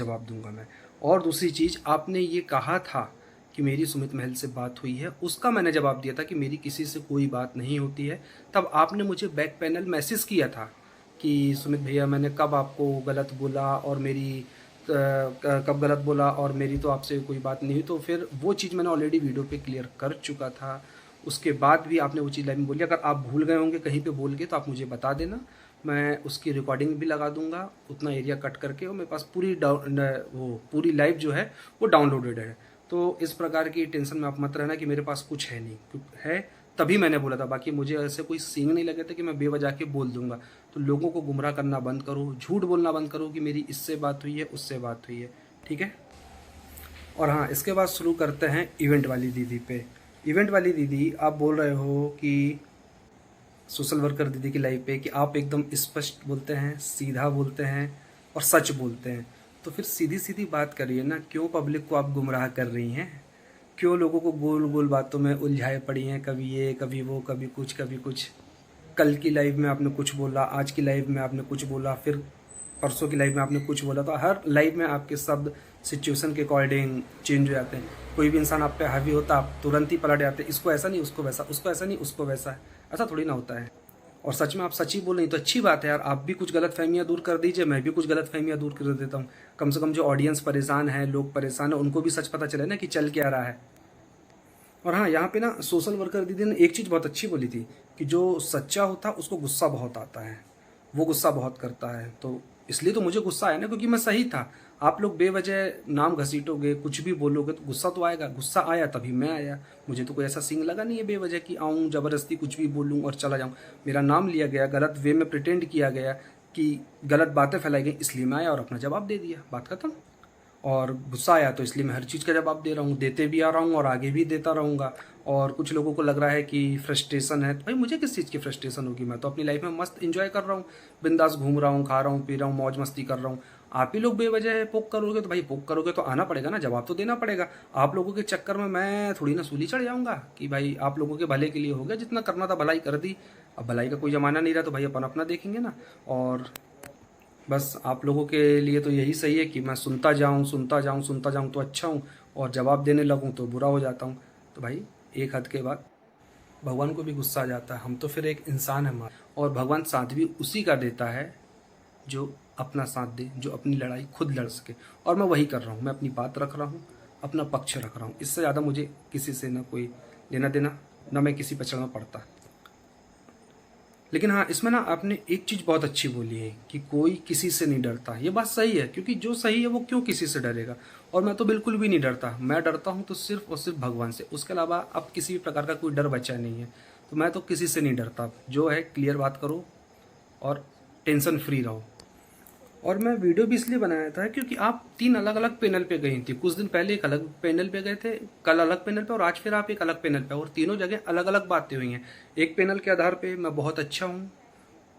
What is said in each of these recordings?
जवाब दूंगा मैं। और दूसरी चीज़, आपने ये कहा था कि मेरी सुमित महल से बात हुई है, उसका मैंने जवाब दिया था कि मेरी किसी से कोई बात नहीं होती है। तब आपने मुझे बैक पैनल मैसेज किया था कि सुमित भैया मैंने कब आपको गलत बोला और मेरी कब गलत बोला और मेरी तो आपसे कोई बात नहीं हुई। तो फिर वो चीज़ मैंने ऑलरेडी वीडियो पे क्लियर कर चुका था। उसके बाद भी आपने वो चीज़ लाइव में बोली। अगर आप भूल गए होंगे कहीं पे बोल के तो आप मुझे बता देना, मैं उसकी रिकॉर्डिंग भी लगा दूंगा उतना एरिया कट करके, और मेरे पास वो पूरी लाइव जो है वो डाउनलोडेड है। तो इस प्रकार की टेंशन में आप मत रहना कि मेरे पास कुछ है नहीं, है तभी मैंने बोला था। बाकी मुझे ऐसे कोई सीन नहीं लगे थे कि मैं बेवजह के बोल दूंगा। तो लोगों को गुमराह करना बंद करो, झूठ बोलना बंद करो कि मेरी इससे बात हुई है उससे बात हुई है, ठीक है। और हाँ, इसके बाद शुरू करते हैं इवेंट वाली दीदी पे। इवेंट वाली दीदी, आप बोल रहे हो कि सोशल वर्कर दीदी की लाइफ पे कि आप एकदम स्पष्ट बोलते हैं, सीधा बोलते हैं और सच बोलते हैं। तो फिर सीधी सीधी बात करिए ना, क्यों पब्लिक को आप गुमराह कर रही हैं? क्यों लोगों को गोल गोल बातों में उलझाए पड़ी हैं, कभी ये कभी वो, कभी कुछ कभी कुछ। कल की लाइव में आपने कुछ बोला, आज की लाइव में आपने कुछ बोला, फिर परसों की लाइव में आपने कुछ बोला। तो हर लाइव में आपके शब्द सिचुएशन के अकॉर्डिंग चेंज हो जाते हैं। कोई भी इंसान आप पे हावी होता आप तुरंत ही पलट जाते, इसको ऐसा नहीं उसको वैसा, उसको ऐसा नहीं उसको वैसा है। ऐसा थोड़ी ना होता है। और सच में आप सच ही बोल रही तो अच्छी बात है यार। आप भी कुछ गलत फहमियाँ दूर कर दीजिए, मैं भी कुछ गलत फहमियाँ दूर कर देता हूँ। कम से कम जो ऑडियंस परेशान है, लोग परेशान है, उनको भी सच पता चले ना कि चल क्या रहा है। और हाँ, यहाँ पे ना सोशल वर्कर दीदी ने एक चीज़ बहुत अच्छी बोली थी कि जो सच्चा होता है उसको गुस्सा बहुत आता है, वो गुस्सा बहुत करता है। तो इसलिए तो मुझे गुस्सा आया ना, क्योंकि मैं सही था। आप लोग बेवजह नाम घसीटोगे, कुछ भी बोलोगे तो गुस्सा तो आएगा। गुस्सा आया तभी मैं आया। मुझे तो कोई ऐसा सीन लगा नहीं है बेवजह कि आऊँ ज़बरदस्ती कुछ भी बोलूँ और चला जाऊँ। मेरा नाम लिया गया, गलत वे में प्रिटेंड किया गया कि गलत बातें फैलाई गई, इसलिए मैं आया और अपना जवाब दे दिया, बात खत्म। और गुस्सा आया तो इसलिए मैं हर चीज़ का जवाब दे रहा हूँ, देते भी आ रहा हूँ और आगे भी देता रहूँगा। और कुछ लोगों को लग रहा है कि फ्रस्ट्रेशन है, तो भाई मुझे किस चीज़ की फ्रस्ट्रेशन होगी? मैं तो अपनी लाइफ में मस्त इंजॉय कर रहा हूँ, बिंदास घूम रहा हूँ, खा रहा हूँ, पी रहा हूँ, मौज मस्ती कर रहा हूँ। आप ही लोग बेवजह पोक करोगे तो भाई पोक करोगे तो आना पड़ेगा ना, जवाब तो देना पड़ेगा। आप लोगों के चक्कर में मैं थोड़ी ना सूली चढ़ जाऊँगा कि भाई आप लोगों के भले के लिए हो गया, जितना करना था भलाई कर दी। अब भलाई का कोई ज़माना नहीं रहा तो भाई अपन अपना देखेंगे ना। और बस आप लोगों के लिए तो यही सही है कि मैं सुनता जाऊं सुनता जाऊं सुनता जाऊं तो अच्छा हूं, और जवाब देने लगूं तो बुरा हो जाता हूं। तो भाई एक हद के बाद भगवान को भी गुस्सा आ जाता है। हम तो फिर एक इंसान है हमारा, और भगवान साथ भी उसी का देता है जो अपना साथ दे, जो अपनी लड़ाई खुद लड़ सके। और मैं वही कर रहा हूँ, मैं अपनी बात रख रहा हूँ, अपना पक्ष रख रहा हूँ। इससे ज़्यादा मुझे किसी से ना कोई लेना देना, ना मैं किसी पर चढ़ना पड़ता। लेकिन हाँ, इसमें ना आपने एक चीज़ बहुत अच्छी बोली है कि कोई किसी से नहीं डरता। ये बात सही है, क्योंकि जो सही है वो क्यों किसी से डरेगा। और मैं तो बिल्कुल भी नहीं डरता। मैं डरता हूँ तो सिर्फ और सिर्फ भगवान से, उसके अलावा अब किसी भी प्रकार का कोई डर बचा नहीं है। तो मैं तो किसी से नहीं डरता। जो है क्लियर बात करो और टेंशन फ्री रहो। और मैं वीडियो भी इसलिए बनाया था क्योंकि आप 3 अलग अलग पैनल पे गई थी। कुछ दिन पहले एक अलग पैनल पे गए थे, कल अलग पैनल पे, और आज फिर आप एक अलग पैनल पे, और तीनों जगह अलग अलग बातें हुई हैं। एक पैनल के आधार पे मैं बहुत अच्छा हूँ,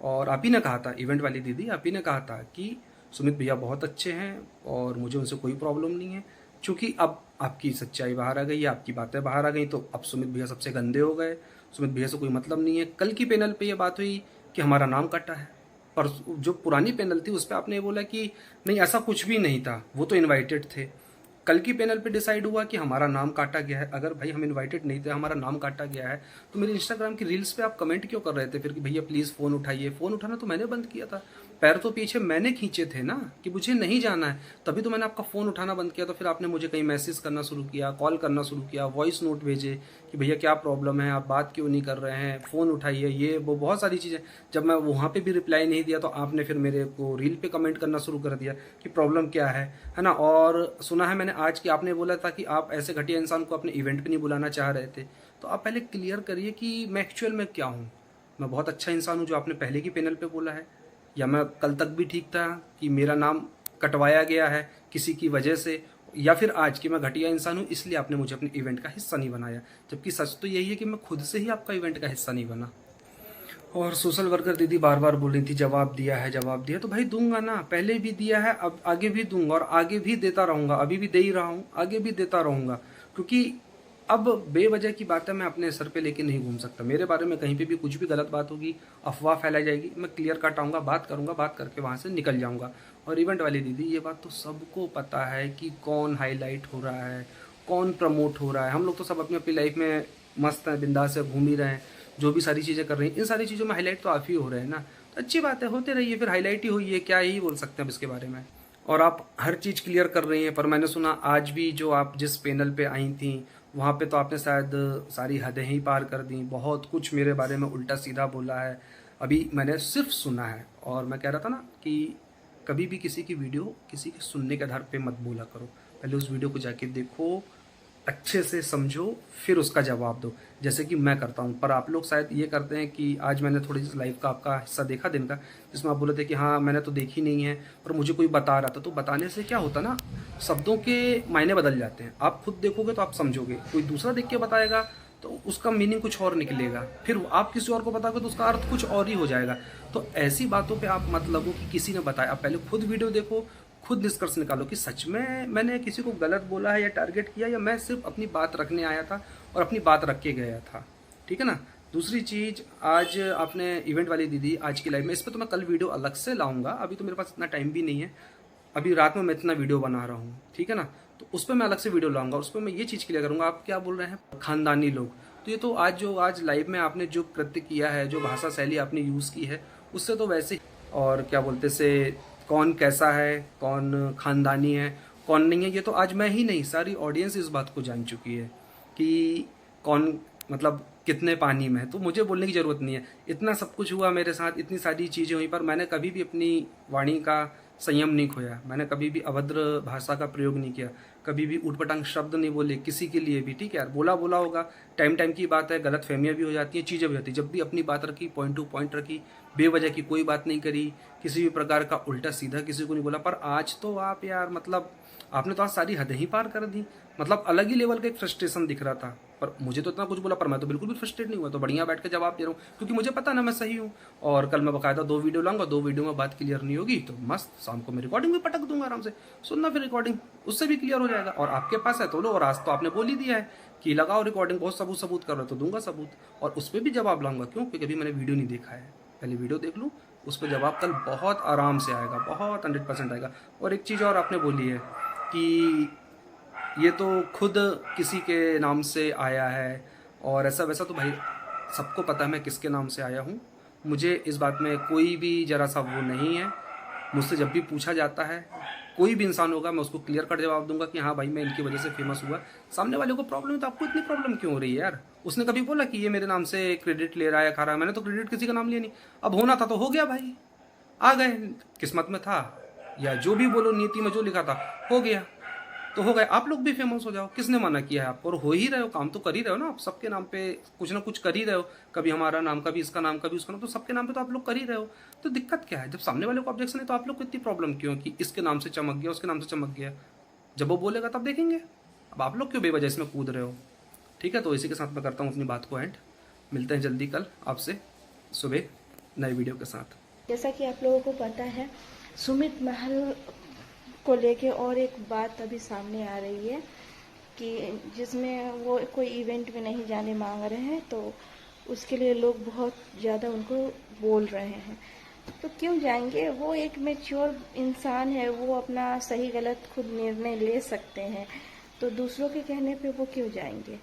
और आप ही ने कहा था, इवेंट वाली दीदी आप ही ने कहा था कि सुमित भैया बहुत अच्छे हैं और मुझे उनसे कोई प्रॉब्लम नहीं है। क्योंकि अब आपकी सच्चाई बाहर आ गई है, आपकी बातें बाहर आ गई, तो अब सुमित भैया सबसे गंदे हो गए। सुमित भैया से कोई मतलब नहीं है। कल की पैनल पे ये बात हुई कि हमारा नाम कटा है, पर जो पुरानी पैनल थी उस पर आपने बोला कि नहीं ऐसा कुछ भी नहीं था, वो तो इनवाइटेड थे। कल की पैनल पे डिसाइड हुआ कि हमारा नाम काटा गया है। अगर भाई हम इनवाइटेड नहीं थे, हमारा नाम काटा गया है, तो मेरे इंस्टाग्राम की रील्स पे आप कमेंट क्यों कर रहे थे फिर कि भैया प्लीज़ फ़ोन उठाइए? फ़ोन उठाना तो मैंने बंद किया था, पैर तो पीछे मैंने खींचे थे ना कि मुझे नहीं जाना है, तभी तो मैंने आपका फ़ोन उठाना बंद किया। तो फिर आपने मुझे कहीं मैसेज करना शुरू किया, कॉल करना शुरू किया, वॉइस नोट भेजे कि भैया क्या प्रॉब्लम है, आप बात क्यों नहीं कर रहे हैं, फ़ोन उठाइए, ये वो बहुत सारी चीज़ें। जब मैं वहाँ पे भी रिप्लाई नहीं दिया तो आपने फिर मेरे को रील पे कमेंट करना शुरू कर दिया कि प्रॉब्लम क्या है ना। और सुना है मैंने आज कि आपने बोला था कि आप ऐसे घटिया इंसान को अपने इवेंट पे नहीं बुलाना चाह रहे थे। तो आप पहले क्लियर करिए कि मैं एक्चुअल में क्या हूँ। मैं बहुत अच्छा इंसान हूँ जो आपने पहले की पैनल पे बोला है, या मैं कल तक भी ठीक था कि मेरा नाम कटवाया गया है किसी की वजह से, या फिर आज कि मैं घटिया इंसान हूँ इसलिए आपने मुझे अपने इवेंट का हिस्सा नहीं बनाया। जबकि सच तो यही है कि मैं खुद से ही आपका इवेंट का हिस्सा नहीं बना। और सोशल वर्कर दीदी बार बार बोल रही थी जवाब दिया है जवाब दिया, तो भाई दूंगा ना, पहले भी दिया है, अब आगे भी दूंगा, और आगे भी देता रहूंगा। अभी भी दे ही रहा हूँ, आगे भी देता रहूंगा। क्योंकि अब बेवजह की बातें मैं अपने सर पे लेके नहीं घूम सकता। मेरे बारे में कहीं पे भी कुछ भी गलत बात होगी, अफवाह फैलाई जाएगी, मैं क्लियर कट आऊँगा, बात करूँगा, बात करके वहाँ से निकल जाऊँगा। और इवेंट वाली दीदी, ये बात तो सबको पता है कि कौन हाईलाइट हो रहा है, कौन प्रमोट हो रहा है। हम लोग तो सब अपनी अपनी लाइफ में मस्त हैं, बिंदास से घूम ही रहे हैं, जो भी सारी चीज़ें कर रही हैं, इन सारी चीज़ों में हाईलाइट तो आप ही हो रहे हैं ना। तो अच्छी बात है, होते रहिए, फिर हाईलाइट ही हुई है, क्या ही बोल सकते हैं अब इसके बारे में। और आप हर चीज़ क्लियर कर रही हैं, पर मैंने सुना आज भी जो आप जिस पैनल पे आई थी वहाँ पे तो आपने शायद सारी हदें ही पार कर दी, बहुत कुछ मेरे बारे में उल्टा सीधा बोला है। अभी मैंने सिर्फ सुना है, और मैं कह रहा था ना कि कभी भी किसी की वीडियो किसी के सुनने के आधार पे मत बोला करो, पहले उस वीडियो को जाके देखो, अच्छे से समझो, फिर उसका जवाब दो, जैसे कि मैं करता हूँ। पर आप लोग शायद ये करते हैं कि आज मैंने थोड़ी सी लाइव का आपका हिस्सा देखा दिन का, जिसमें आप बोले थे कि हाँ मैंने तो देखी नहीं है, पर मुझे कोई बता रहा था। तो बताने से क्या होता ना, शब्दों के मायने बदल जाते हैं। आप खुद देखोगे तो आप समझोगे, कोई दूसरा देख के बताएगा तो उसका मीनिंग कुछ और निकलेगा, फिर आप किसी और को बताओगे तो उसका अर्थ कुछ और ही हो जाएगा। तो ऐसी बातों पे आप मत लगो कि किसी ने बताया। आप पहले खुद वीडियो देखो, खुद निष्कर्ष निकालो कि सच में मैंने किसी को गलत बोला है या टारगेट किया, या मैं सिर्फ अपनी बात रखने आया था और अपनी बात रख के गया था। ठीक है ना। दूसरी चीज़, आज आपने इवेंट वाली दीदी आज की लाइव में, इस पर तो मैं कल वीडियो अलग से लाऊंगा, अभी तो मेरे पास इतना टाइम भी नहीं है, अभी रात में मैं इतना वीडियो बना रहा हूँ, ठीक है ना। तो उस पर मैं अलग से वीडियो लाऊंगा, उस पर मैं ये चीज़ क्लियर करूँगा। आप क्या बोल रहे हैं खानदानी लोग, तो ये तो आज लाइव में आपने जो कृत्य किया है, जो भाषा शैली आपने यूज़ की है, उससे तो वैसे ही, और क्या बोलते से कौन कैसा है, कौन खानदानी है, कौन नहीं है, ये तो आज मैं ही नहीं, सारी ऑडियंस इस बात को जान चुकी है कि कौन मतलब कितने पानी में है। तो मुझे बोलने की ज़रूरत नहीं है, इतना सब कुछ हुआ मेरे साथ, इतनी सारी चीज़ें हुई, पर मैंने कभी भी अपनी वाणी का संयम नहीं खोया, मैंने कभी भी अभद्र भाषा का प्रयोग नहीं किया, कभी भी उटपटांग शब्द नहीं बोले किसी के लिए भी। ठीक है यार, बोला होगा, टाइम टाइम की बात है, गलत फहमियाँ भी हो जाती हैं, चीज़ें भी होती हैं। जब भी अपनी बात रखी, पॉइंट टू पॉइंट रखी, बेवजह की कोई बात नहीं करी, किसी भी प्रकार का उल्टा सीधा किसी को नहीं बोला। पर आज तो आप यार मतलब आपने तो आज सारी हदें ही पार कर दी, मतलब अलग ही लेवल का एक फ्रस्ट्रेशन दिख रहा था। पर मुझे तो इतना कुछ बोला, पर मैं तो बिल्कुल भी फ्रस्ट्रेट नहीं हुआ, तो बढ़िया बैठ के जवाब दे रहा हूँ, क्योंकि मुझे पता ना मैं सही हूँ। और कल मैं बकायदा 2 वीडियो लाऊंगा, 2 वीडियो में बात क्लियर नहीं होगी तो मस्त शाम को मैं रिकॉर्डिंग भी पटक दूंगा, आराम से सुनना, फिर रिकॉर्डिंग उससे भी क्लियर हो जाएगा। और आपके पास है तो लो, और आज तो आपने बोल ही दिया है कि लगाओ रिकॉर्डिंग, बहुत सबूत कर रहे हो तो दूंगा सबूत, और उस पर भी जवाब लाऊंगा। क्यों? क्योंकि अभी मैंने वीडियो नहीं देखा है, पहले वीडियो देख लूँ, उस पर जवाब कल बहुत आराम से आएगा, बहुत 100% आएगा। और एक चीज़ और आपने बोली है कि ये तो खुद किसी के नाम से आया है और ऐसा वैसा, तो भाई सबको पता है मैं किसके नाम से आया हूँ, मुझे इस बात में कोई भी जरा सा वो नहीं है। मुझसे जब भी पूछा जाता है, कोई भी इंसान होगा, मैं उसको क्लियर कट जवाब दूंगा कि हाँ भाई मैं इनकी वजह से फेमस हुआ। सामने वाले को प्रॉब्लम है तो आपको इतनी प्रॉब्लम क्यों हो रही है यार? उसने कभी बोला कि ये मेरे नाम से क्रेडिट ले रहा है, खा रहा है? मैंने तो क्रेडिट किसी का नाम लिया नहीं। अब होना था तो हो गया भाई, आ गए, किस्मत में था, या जो भी बोलो नीति में जो लिखा था हो गया तो हो गए। आप लोग भी फेमस हो जाओ, किसने मना किया है आपको? और हो ही रहे हो, काम तो कर ही रहे हो ना, आप सबके नाम पे कुछ ना कुछ कर ही रहे हो, कभी हमारा नाम, कभी इसका नाम, कभी उसका नाम, तो सबके नाम पे तो आप लोग कर ही रहे हो। तो दिक्कत क्या है? जब सामने वाले को ऑब्जेक्शन है तो आप लोग को इतनी प्रॉब्लम क्यों कि इसके नाम से चमक गया, उसके नाम से चमक गया? जब वो बोलेगा तब देखेंगे। अब आप लोग क्यों बेवजह इसमें कूद रहे हो? ठीक है, तो इसी के साथ मैं करता हूँ अपनी बात को एंड। मिलते हैं जल्दी कल आपसे सुबह नई वीडियो के साथ। जैसा कि आप लोगों को पता है, सुमित महल को लेके और एक बात अभी सामने आ रही है कि जिसमें वो कोई इवेंट में नहीं जाने मांग रहे हैं, तो उसके लिए लोग बहुत ज़्यादा उनको बोल रहे हैं। तो क्यों जाएंगे? वो एक मैच्योर इंसान है, वो अपना सही गलत खुद निर्णय ले सकते हैं, तो दूसरों के कहने पे वो क्यों जाएंगे?